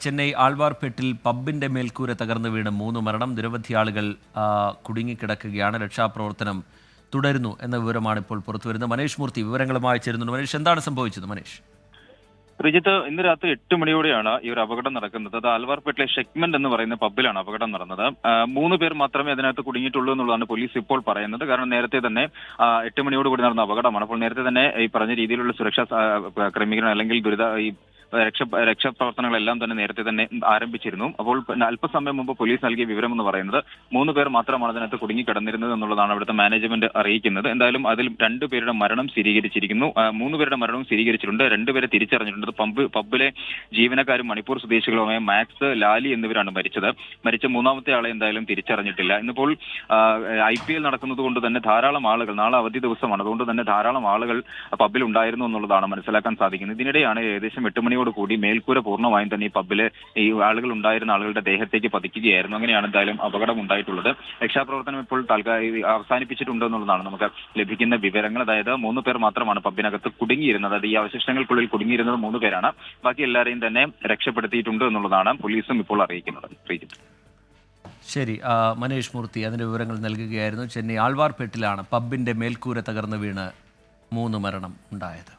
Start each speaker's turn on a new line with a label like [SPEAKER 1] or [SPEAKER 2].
[SPEAKER 1] ചെന്നൈ ആൾവാർപേട്ടിൽ പബ്ബിന്റെ മേൽക്കൂര തകർന്നു വീണ് 3 മരണം. നിരവധി ആളുകൾ കുടുങ്ങിക്കിടക്കുകയാണ്. രക്ഷാപ്രവർത്തനം തുടരുന്നു എന്ന വിവരമാണ് ഇപ്പോൾ പുറത്തുവരുന്നത്. മനേഷ് മൂർത്തി വിവരങ്ങളുമായി ചേരുന്നുണ്ട്. മനേഷ്, എന്താണ് സംഭവിച്ചത്? മനേഷ്,
[SPEAKER 2] റിജിത്ത്, ഇന്ന് രാത്രി 8 മണിയോടെയാണ് ഈ ഒരു അപകടം നടക്കുന്നത്. അത് ആൽവാർപേട്ടിലെ ഷെഗ്മെന്റ് എന്ന് പറയുന്ന പബ്ബിലാണ് അപകടം നടന്നത്. 3 പേർ മാത്രമേ അതിനകത്ത് കുടുങ്ങിയിട്ടുള്ളൂ എന്നുള്ളതാണ് പോലീസ് ഇപ്പോൾ പറയുന്നത്. കാരണം നേരത്തെ തന്നെ 8 മണിയോട് കൂടി നടന്ന അപകടമാണ്. അപ്പോൾ നേരത്തെ തന്നെ ഈ പറഞ്ഞ രീതിയിലുള്ള സുരക്ഷാ ക്രമീകരണം അല്ലെങ്കിൽ രക്ഷാപ്രവർത്തനങ്ങളെല്ലാം തന്നെ നേരത്തെ തന്നെ ആരംഭിച്ചിരുന്നു. അപ്പോൾ അല്പസമയം മുമ്പ് പോലീസ് നൽകിയ വിവരം എന്ന് പറയുന്നത് 3 പേർ മാത്രമാണ് അതിനകത്ത് കുടുങ്ങിക്കിടന്നിരുന്നത് എന്നുള്ളതാണ് അവിടുത്തെ മാനേജ്മെന്റ് അറിയിക്കുന്നത്. എന്തായാലും അതിൽ 2 പേരുടെ മരണം സ്ഥിരീകരിച്ചിരിക്കുന്നു. 3 പേരുടെ മരണവും സ്ഥിരീകരിച്ചിട്ടുണ്ട്. 2 പേരെ തിരിച്ചറിഞ്ഞിട്ടുണ്ട്. പബ്ബിലെ ജീവനക്കാരും മണിപ്പൂർ സ്വദേശികളുമായ മാക്സ്, ലാലി എന്നിവരാണ് മരിച്ചത്. മരിച്ച 3ാമത്തെ ആളെ എന്തായാലും തിരിച്ചറിഞ്ഞിട്ടില്ല. ഇന്നിപ്പോൾ IPL നടക്കുന്നത് കൊണ്ട് തന്നെ ധാരാളം ആളുകൾ, നാളെ അവധി ദിവസമാണ്, അതുകൊണ്ട് തന്നെ ധാരാളം ആളുകൾ പബ്ബിൽ ഉണ്ടായിരുന്നു എന്നുള്ളതാണ് മനസ്സിലാക്കാൻ സാധിക്കുന്നത്. ഇതിനിടെയാണ് ഏകദേശം 8 മണിയോട് കൂടി മേൽക്കൂര പൂർണ്ണമായും തന്നെ ഈ പബ്ബിലെ ഈ ആളുകൾ ഉണ്ടായിരുന്ന ആളുകളുടെ ദേഹത്തേക്ക് പതിക്കുകയായിരുന്നു. അങ്ങനെയാണ് എന്തായാലും അപകടം ഉണ്ടായിട്ടുള്ളത്. രക്ഷാപ്രവർത്തനം ഇപ്പോൾ അവസാനിപ്പിച്ചിട്ടുണ്ട് എന്നുള്ളതാണ് നമുക്ക് ലഭിക്കുന്ന വിവരങ്ങൾ. അതായത് 3 പേർ മാത്രമാണ് പബ്ബിനകത്ത് കുടുങ്ങിയിരുന്നത്. അത് ഈ അവശിഷ്ടങ്ങൾക്കുള്ളിൽ കുടുങ്ങിയിരുന്നത് 3 പേരാണ്. ബാക്കി എല്ലാവരെയും തന്നെ രക്ഷപ്പെടുത്തിയിട്ടുണ്ട് എന്നുള്ളതാണ് പോലീസും ഇപ്പോൾ അറിയിക്കുന്നത്.
[SPEAKER 1] ശരി, മനേഷ് മൂർത്തി അതിന്റെ വിവരങ്ങൾ നൽകുകയായിരുന്നു. ചെന്നൈ ആൾവാർപേട്ടിലാണ് പബ്ബിന്റെ മേൽക്കൂര തകർന്നു വീണ് 3 മരണം ഉണ്ടായത്.